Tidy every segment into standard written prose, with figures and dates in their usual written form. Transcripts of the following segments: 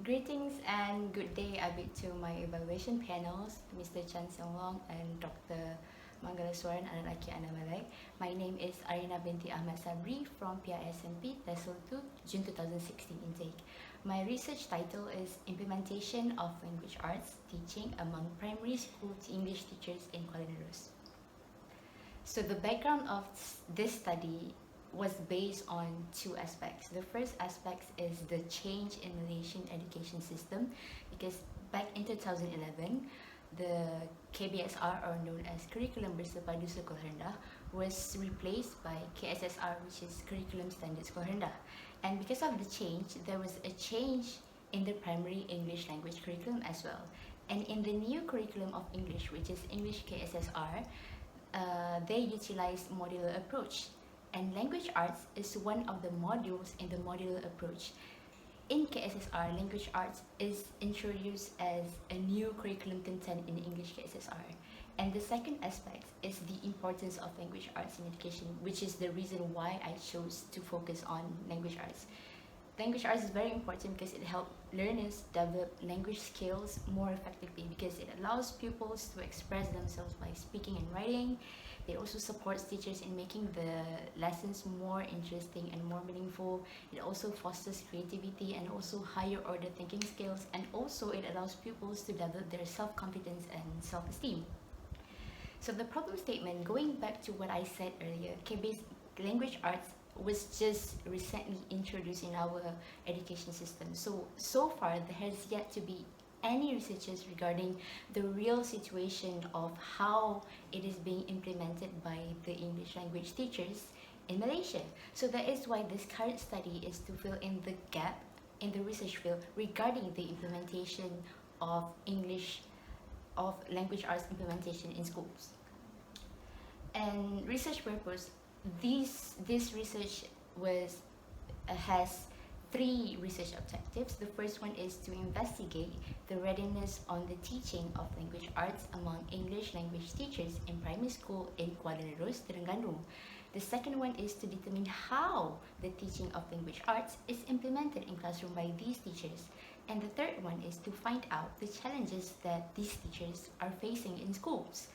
Greetings and good day Abid to my evaluation panels, Mr. Chan Seong Long and Dr. Mangalaswaran Ananaki Anamalai. My name is Arina binti Ahmad Sabrey from PISMP TESL 2 June 2016 intake. My research title is Implementation of Language Arts Teaching among Primary School English Teachers in Kuala Nerus. So the background of this study was based on two aspects. The first aspect is the change in Malaysian education system, because back in 2011, the KBSR, or known as Curriculum Bersepadu Sekolah Rendah, was replaced by KSSR, which is Curriculum Standard Sekolah Rendah. And because of the change, there was a change in the primary English language curriculum as well. And in the new curriculum of English, which is English KSSR, they utilized modular approach. And language arts is one of the modules in the modular approach. In KSSR, language arts is introduced as a new curriculum content in English KSSR. And the second aspect is the importance of language arts in education, which is the reason why I chose to focus on language arts. Language arts is very important because it helps learners develop language skills more effectively, because it allows pupils to express themselves by speaking and writing. It also supports teachers in making the lessons more interesting and more meaningful. It also fosters creativity and also higher order thinking skills, and also it allows pupils to develop their self-confidence and self-esteem. So the problem statement, going back to what I said earlier, language arts was just recently introduced in our education system. So far there has yet to be any researches regarding the real situation of how it is being implemented by the English language teachers in Malaysia. So that is why this current study is to fill in the gap in the research field regarding the implementation of language arts implementation in schools. And research purpose, this research has three research objectives. The first one is to investigate the readiness on the teaching of language arts among English language teachers in primary school in Kuala Nerus, Terengganu. The second one is to determine how the teaching of language arts is implemented in classroom by these teachers. And the third one is to find out the challenges that these teachers are facing in schools.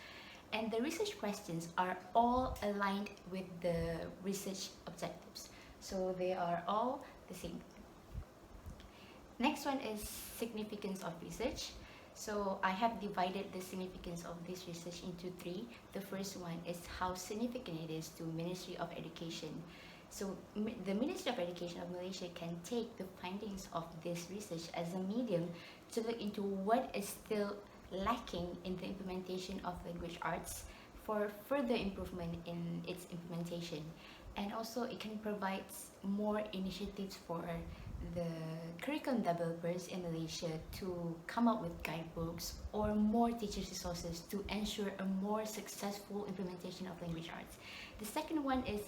And the research questions are all aligned with the research objectives. So they are all the same. Next one is significance of research. So I have divided the significance of this research into three. The first one is how significant it is to Ministry of Education. So the Ministry of Education of Malaysia can take the findings of this research as a medium to look into what is still lacking in the implementation of language arts for further improvement in its implementation. And also it can provide more initiatives for the curriculum developers in Malaysia to come up with guidebooks or more teacher resources to ensure a more successful implementation of language arts. The second one is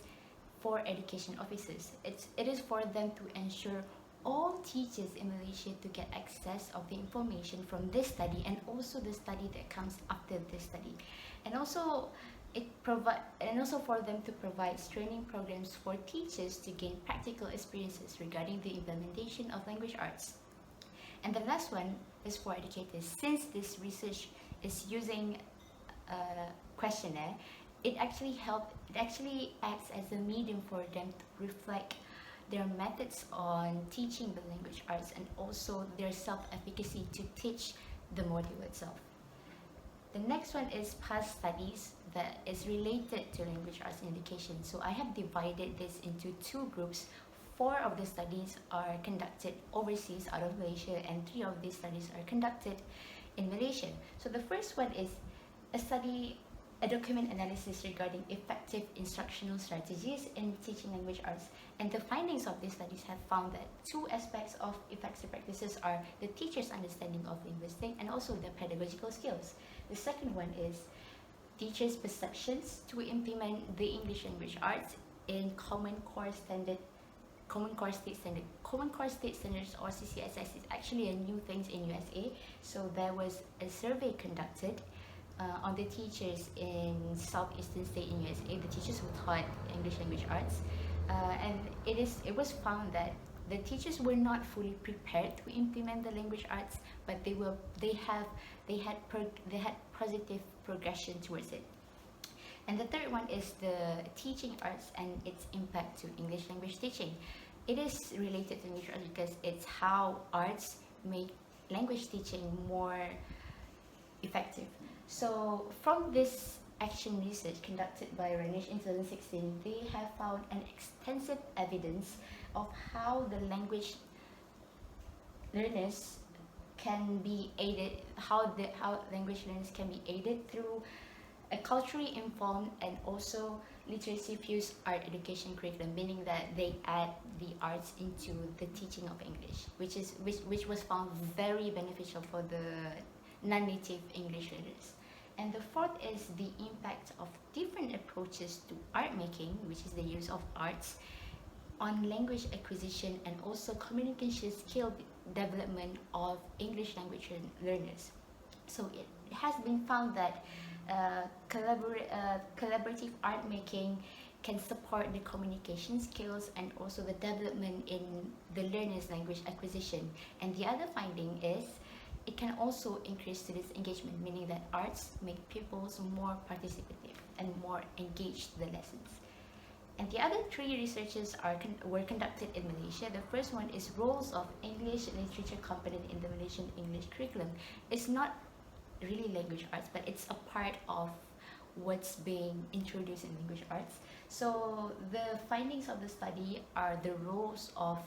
for education officers. It is for them to ensure all teachers in Malaysia to get access of the information from this study and also the study that comes after this study. And also for them to provide training programs for teachers to gain practical experiences regarding the implementation of language arts. And the last one is for educators. Since this research is using a questionnaire, it actually acts as a medium for them to reflect their methods on teaching the language arts and also their self-efficacy to teach the module itself. The next one is past studies that is related to language arts in education. So I have divided this into two groups. 4 of the studies are conducted overseas out of Malaysia and 3 of these studies are conducted in Malaysia. So the first one is a document analysis regarding effective instructional strategies in teaching language arts. And the findings of these studies have found that 2 aspects of effective practices are the teacher's understanding of linguistics and also the pedagogical skills. The second one is teachers' perceptions to implement the English language arts in Common Core State Standard. Common Core State Standards, or CCSS, is actually a new thing in USA. So there was a survey conducted on the teachers in southeastern state in USA, the teachers who taught English language arts, and it was found that the teachers were not fully prepared to implement the language arts, but they had positive progression towards it. And the third one is the teaching arts and its impact to English language teaching. It is related to language arts because it's how arts make language teaching more effective. So from this action research conducted by Ranish in 2016, they have found an extensive evidence of how the language learners can be aided, how language learners can be aided through a culturally informed and also literacy fused art education curriculum, meaning that they add the arts into the teaching of English, which was found very beneficial for the non-native English learners. And the fourth is the impact of different approaches to art making, which is the use of arts, on language acquisition and also communication skill development of English language learners. So it has been found that collaborative art making can support the communication skills and also the development in the learner's language acquisition. And the other finding is it can also increase students' engagement, meaning that arts make pupils more participative and more engaged in the lessons. And the other three researches were conducted in Malaysia. The first one is roles of English literature component in the Malaysian English curriculum. It's not really language arts, but it's a part of what's being introduced in language arts. So the findings of the study are the roles of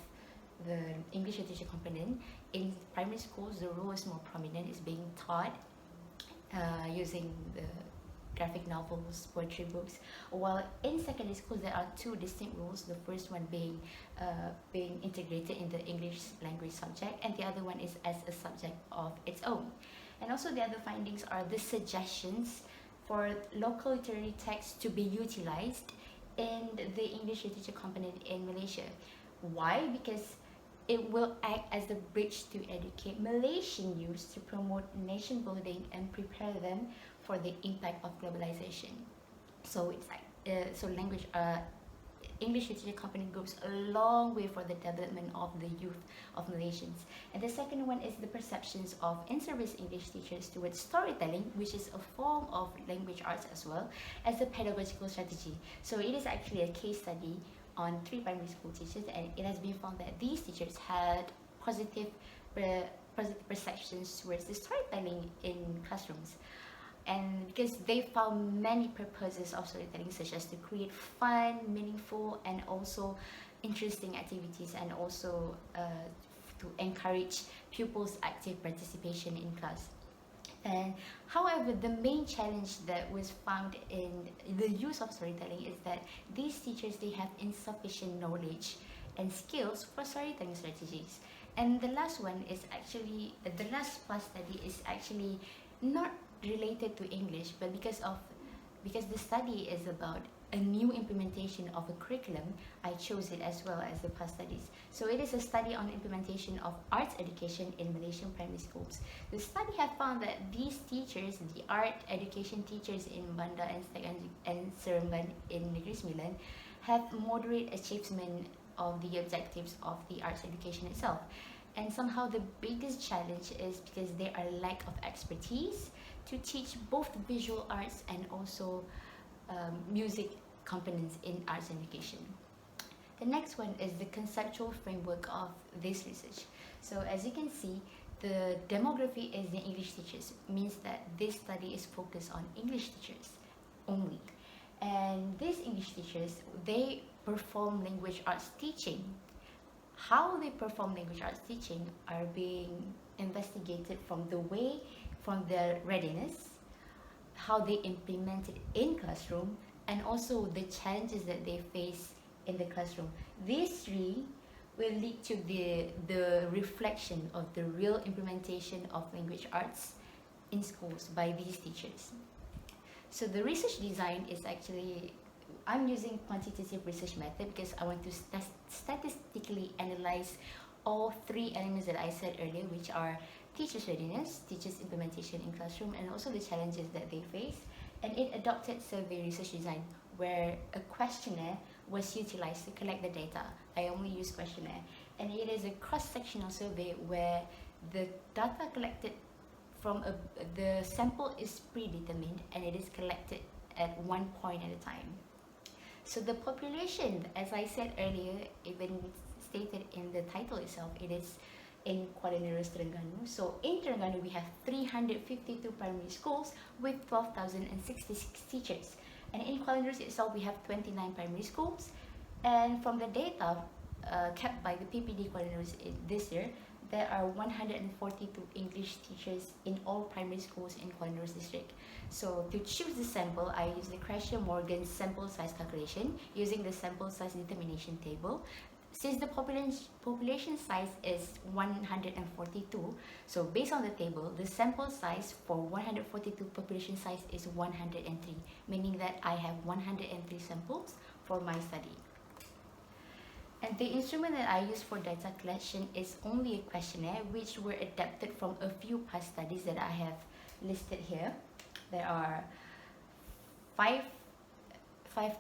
the English literature component. In primary schools, the role is more prominent, it's being taught using the graphic novels, poetry books, while in secondary schools there are two distinct roles, the first one being integrated in the English language subject, and the other one is as a subject of its own. And also the other findings are the suggestions for local literary texts to be utilized in the English literature component in Malaysia. Why? Because it will act as the bridge to educate Malaysian youth to promote nation building and prepare them for the impact of globalization. So it's like English literature component goes a long way for the development of the youth of Malaysians. And the second one is the perceptions of in-service English teachers towards storytelling, which is a form of language arts as well as a pedagogical strategy. So it is actually a case study on 3 primary school teachers, and it has been found that these teachers had positive perceptions towards the storytelling in classrooms. And because they found many purposes of storytelling, such as to create fun, meaningful, and also interesting activities, and also to encourage pupils' active participation in class. And however, the main challenge that was found in the use of storytelling is that these teachers, they have insufficient knowledge and skills for storytelling strategies. And the last one is actually, the last plus study is actually not related to English, but because the study is about a new implementation of a curriculum, I chose it as well as the past studies. So it is a study on implementation of arts education in Malaysian primary schools. The study have found that these teachers, the art education teachers in Banda and Seremban in Negeri Sembilan, have moderate achievement of the objectives of the arts education itself. And somehow the biggest challenge is because there are lack of expertise to teach both visual arts and also music components in arts education. The next one is the conceptual framework of this research. So as you can see, the demography is the English teachers, means that this study is focused on English teachers only. And these English teachers, they perform language arts teaching. How they perform language arts teaching are being investigated from their readiness, how they implement it in classroom, and also the challenges that they face in the classroom. These three will lead to the reflection of the real implementation of language arts in schools by these teachers. So the research design is actually, I'm using quantitative research method because I want to statistically analyze all 3 elements that I said earlier, which are teachers' readiness, teachers' implementation in classroom, and also the challenges that they face. And it adopted survey research design, where a questionnaire was utilized to collect the data. I only use questionnaire. and it is a cross-sectional survey where the data collected from the sample is predetermined and it is collected at one point at a time. So the population, as I said earlier, even stated in the title itself, it is in Kuala Nerus, Terengganu. So in Terengganu, we have 352 primary schools with 12,066 teachers. And in Kuala Nerus itself, we have 29 primary schools. And from the data kept by the PPD Kuala Nerus this year, there are 142 English teachers in all primary schools in Kuala Nerus district. So to choose the sample, I use the Krasher-Morgan sample size calculation using the sample size determination table. Since the population size is 142, so based on the table, the sample size for 142 population size is 103, meaning that I have 103 samples for my study. And the instrument that I use for data collection is only a questionnaire, which were adapted from a few past studies that I have listed here. There are five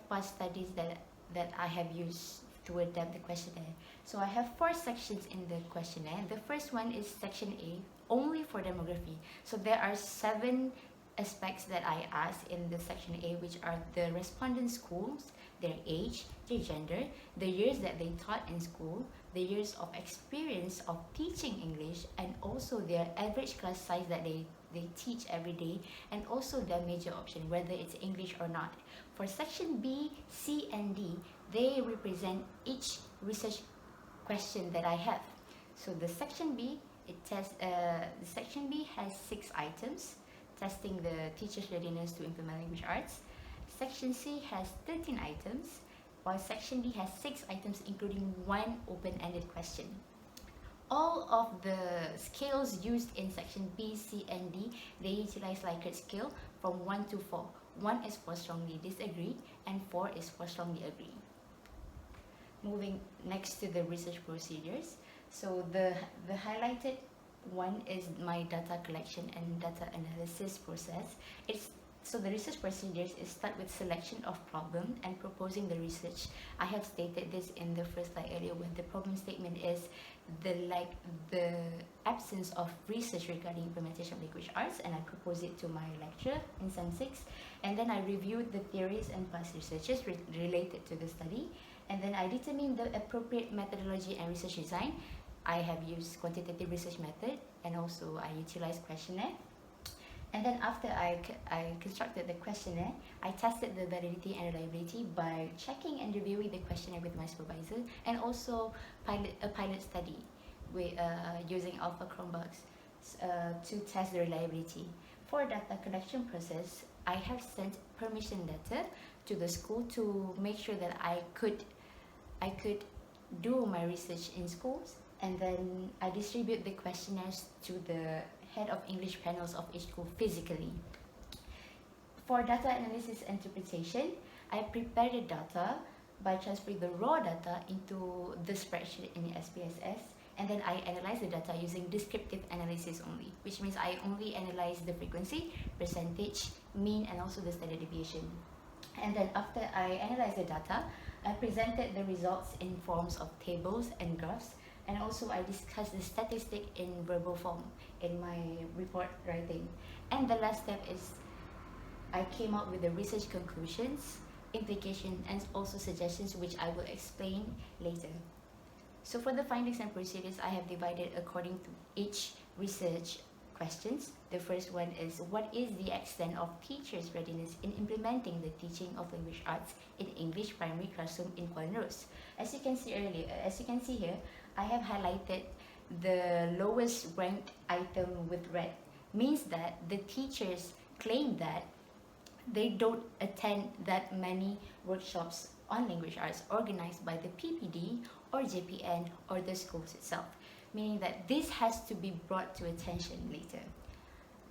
past studies that I have used to adapt the questionnaire. So I have 4 sections in the questionnaire. The first one is section A, only for demography. So there are 7 aspects that I asked in the section A, which are the respondent schools, their age, their gender, the years that they taught in school, the years of experience of teaching English, and also their average class size that they teach every day, and also their major option, whether it's English or not. For section B, C, and D, they represent each research question that I have. So the section B, the section B has 6 items, testing the teacher's readiness to implement language arts. Section C has 13 items, while section D has 6 items, including 1 open-ended question. All of the scales used in section B, C, and D, they utilize Likert scale from 1 to 4. 1 is for strongly disagree, and 4 is for strongly agree. Moving next to the research procedures. So the highlighted one is my data collection and data analysis process. So the research procedures is start with selection of problem and proposing the research. I have stated this in the first slide earlier, when the problem statement is the absence of research regarding implementation of language arts, and I propose it to my lecturer in Sem 6, and then I reviewed the theories and past researches related to the study, and then I determined the appropriate methodology and research design. I have used quantitative research method, and also I utilized questionnaire. And then after I constructed the questionnaire, I tested the validity and reliability by checking and reviewing the questionnaire with my supervisor, and also a pilot study with using Alpha Chromebooks to test the reliability. For data collection process, I have sent permission letter to the school to make sure that I could do my research in schools, and then I distribute the questionnaires to the head of English panels of each school physically. For data analysis and interpretation, I prepared the data by transferring the raw data into the spreadsheet in SPSS, and then I analyze the data using descriptive analysis only, which means I only analyze the frequency, percentage, mean, and also the standard deviation. And then after I analyze the data, I presented the results in forms of tables and graphs, and also I discussed the statistic in verbal form in my report writing. And the last step is I came up with the research conclusions, implications, and also suggestions, which I will explain later. So for the findings and procedures, I have divided according to each research questions. The first one is, what is the extent of teachers' readiness in implementing the teaching of language arts in English primary classroom in Kuala Nerus? As you can see here, I have highlighted the lowest ranked item with red. Means that the teachers claim that they don't attend that many workshops on language arts organized by the PPD or JPN or the schools itself, meaning that this has to be brought to attention later.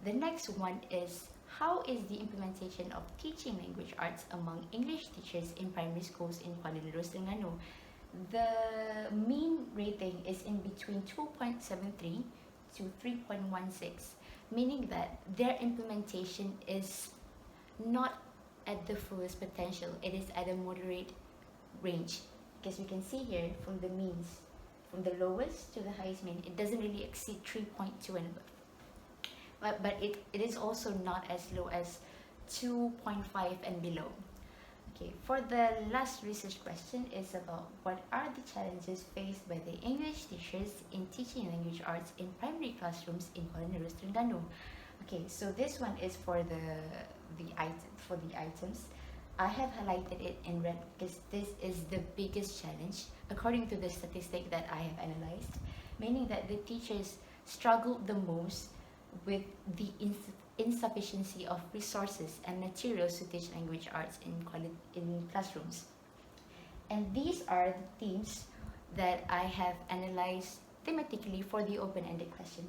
The next one is, how is the implementation of teaching language arts among English teachers in primary schools in Kuala Nerus, Terengganu? The mean rating is in between 2.73 to 3.16, meaning that their implementation is not at the fullest potential. It is at a moderate range, because we can see here from the means from the lowest to the highest mean, it doesn't really exceed 3.2 and above. But it is also not as low as 2.5 and below. Okay, for the last research question is about what are the challenges faced by the English teachers in teaching language arts in primary classrooms in Kuala Nerus, Terengganu. Okay, so this one is for the items. I have highlighted it in red because this is the biggest challenge according to the statistic that I have analyzed, meaning that the teachers struggled the most with the insufficiency of resources and materials to teach language arts in classrooms. And these are the themes that I have analyzed thematically for the open-ended question.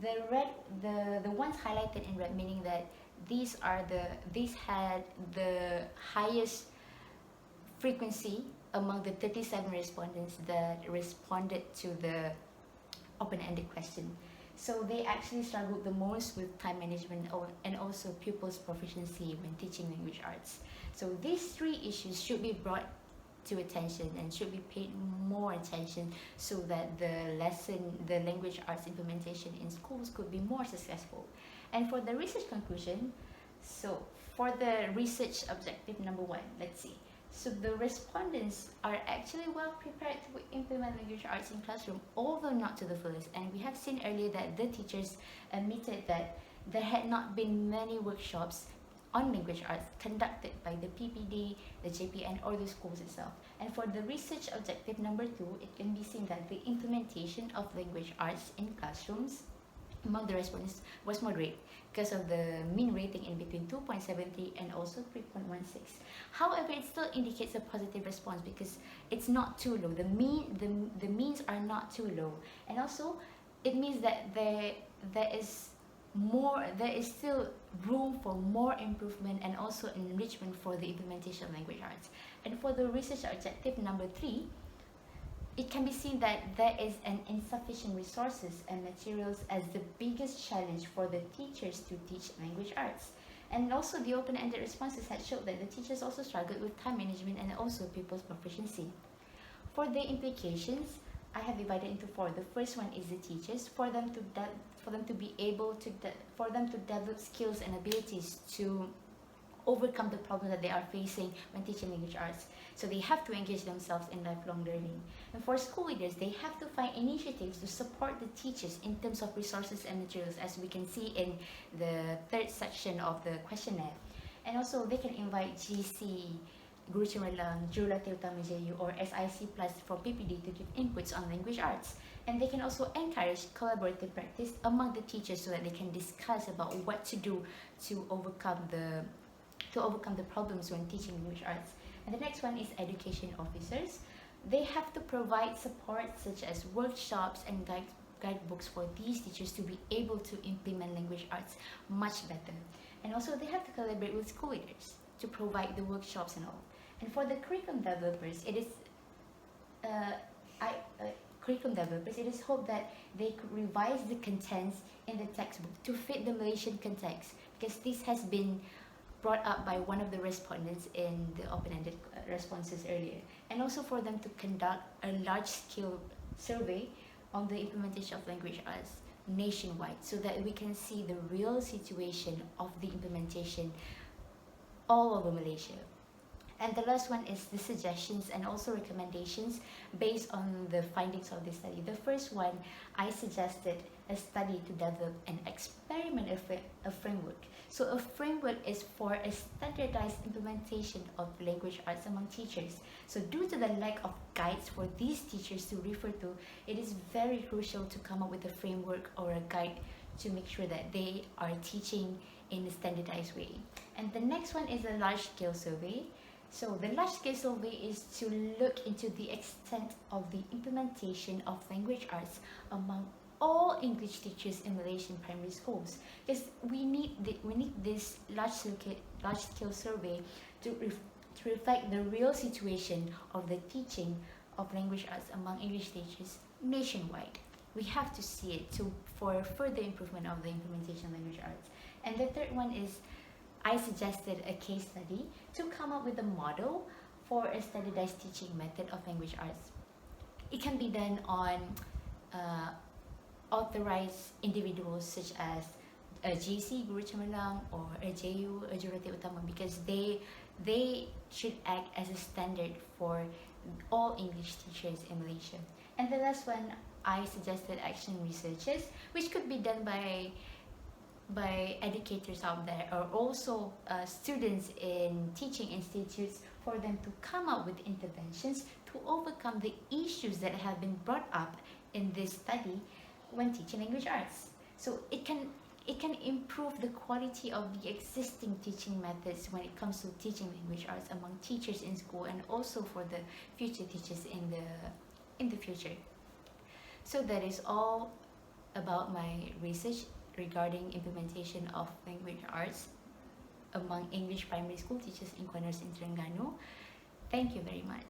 The ones highlighted in red, meaning that these had the highest frequency among the 37 respondents that responded to the open-ended question. So they actually struggled the most with time management and also pupils' proficiency when teaching language arts. So these three issues should be brought to attention and should be paid more attention so that the language arts implementation in schools could be more successful. And for the research conclusion, so for the research objective number 1, let's see. So the respondents are actually well prepared to implement language arts in classroom, although not to the fullest. And we have seen earlier that the teachers admitted that there had not been many workshops on language arts conducted by the PPD, the JPN, or the schools itself. And for the research objective number 2, it can be seen that the implementation of language arts in classrooms among the respondents was moderate because of the mean rating in between 2.73 and also 3.16. However, it still indicates a positive response because it's not too low. The means are not too low, and also it means that there is still room for more improvement and also enrichment for the implementation of language arts. And for the research objective number 3, it can be seen that there is an insufficient resources and materials as the biggest challenge for the teachers to teach language arts. And also the open-ended responses had showed that the teachers also struggled with time management and also pupils' proficiency. For the implications, I have divided into 4. The first one is the teachers, for them to develop skills and abilities to overcome the problems that they are facing when teaching language arts. So they have to engage themselves in lifelong learning. And for school leaders, they have to find initiatives to support the teachers in terms of resources and materials, as we can see in the 3rd section of the questionnaire. And also they can invite GC, Guru Cemerlang, Jurulatih Utama JU, or SIC Plus for PPD to give inputs on language arts. And they can also encourage collaborative practice among the teachers so that they can discuss about what to do to overcome the problems when teaching language arts. And the next one is education officers. They have to provide support such as workshops and guidebooks for these teachers to be able to implement language arts much better. And also they have to collaborate with school leaders to provide the workshops and all. And for the curriculum developers, it is hoped that they could revise the contents in the textbook to fit the Malaysian context, because this has been brought up by one of the respondents in the open-ended responses earlier. And also for them to conduct a large-scale survey on the implementation of language arts nationwide so that we can see the real situation of the implementation all over Malaysia. And the last one is the suggestions and also recommendations based on the findings of this study. The first one, I suggested a study to develop an experiment, a framework. So a framework is for a standardized implementation of language arts among teachers. So due to the lack of guides for these teachers to refer to, it is very crucial to come up with a framework or a guide to make sure that they are teaching in a standardized way. And the next one is a large-scale survey. So the large-scale survey is to look into the extent of the implementation of language arts among all English teachers in Malaysian primary schools. Because we need this large-scale survey to reflect the real situation of the teaching of language arts among English teachers nationwide. We have to see it for further improvement of the implementation of language arts. And the third one is, I suggested a case study to come up with a model for a standardized teaching method of language arts. it can be done on authorized individuals such as a GC, Guru Cemerlang, or a JU, a Jurati Utama, because they should act as a standard for all English teachers in Malaysia. And the last one, I suggested action researches, which could be done by educators out there, or also students in teaching institutes, for them to come up with interventions to overcome the issues that have been brought up in this study when teaching language arts. So it can improve the quality of the existing teaching methods when it comes to teaching language arts among teachers in school, and also for the future teachers in the future. So that is all about my research regarding implementation of language arts among English primary school teachers in Kuala Nerus in Terengganu. Thank you very much.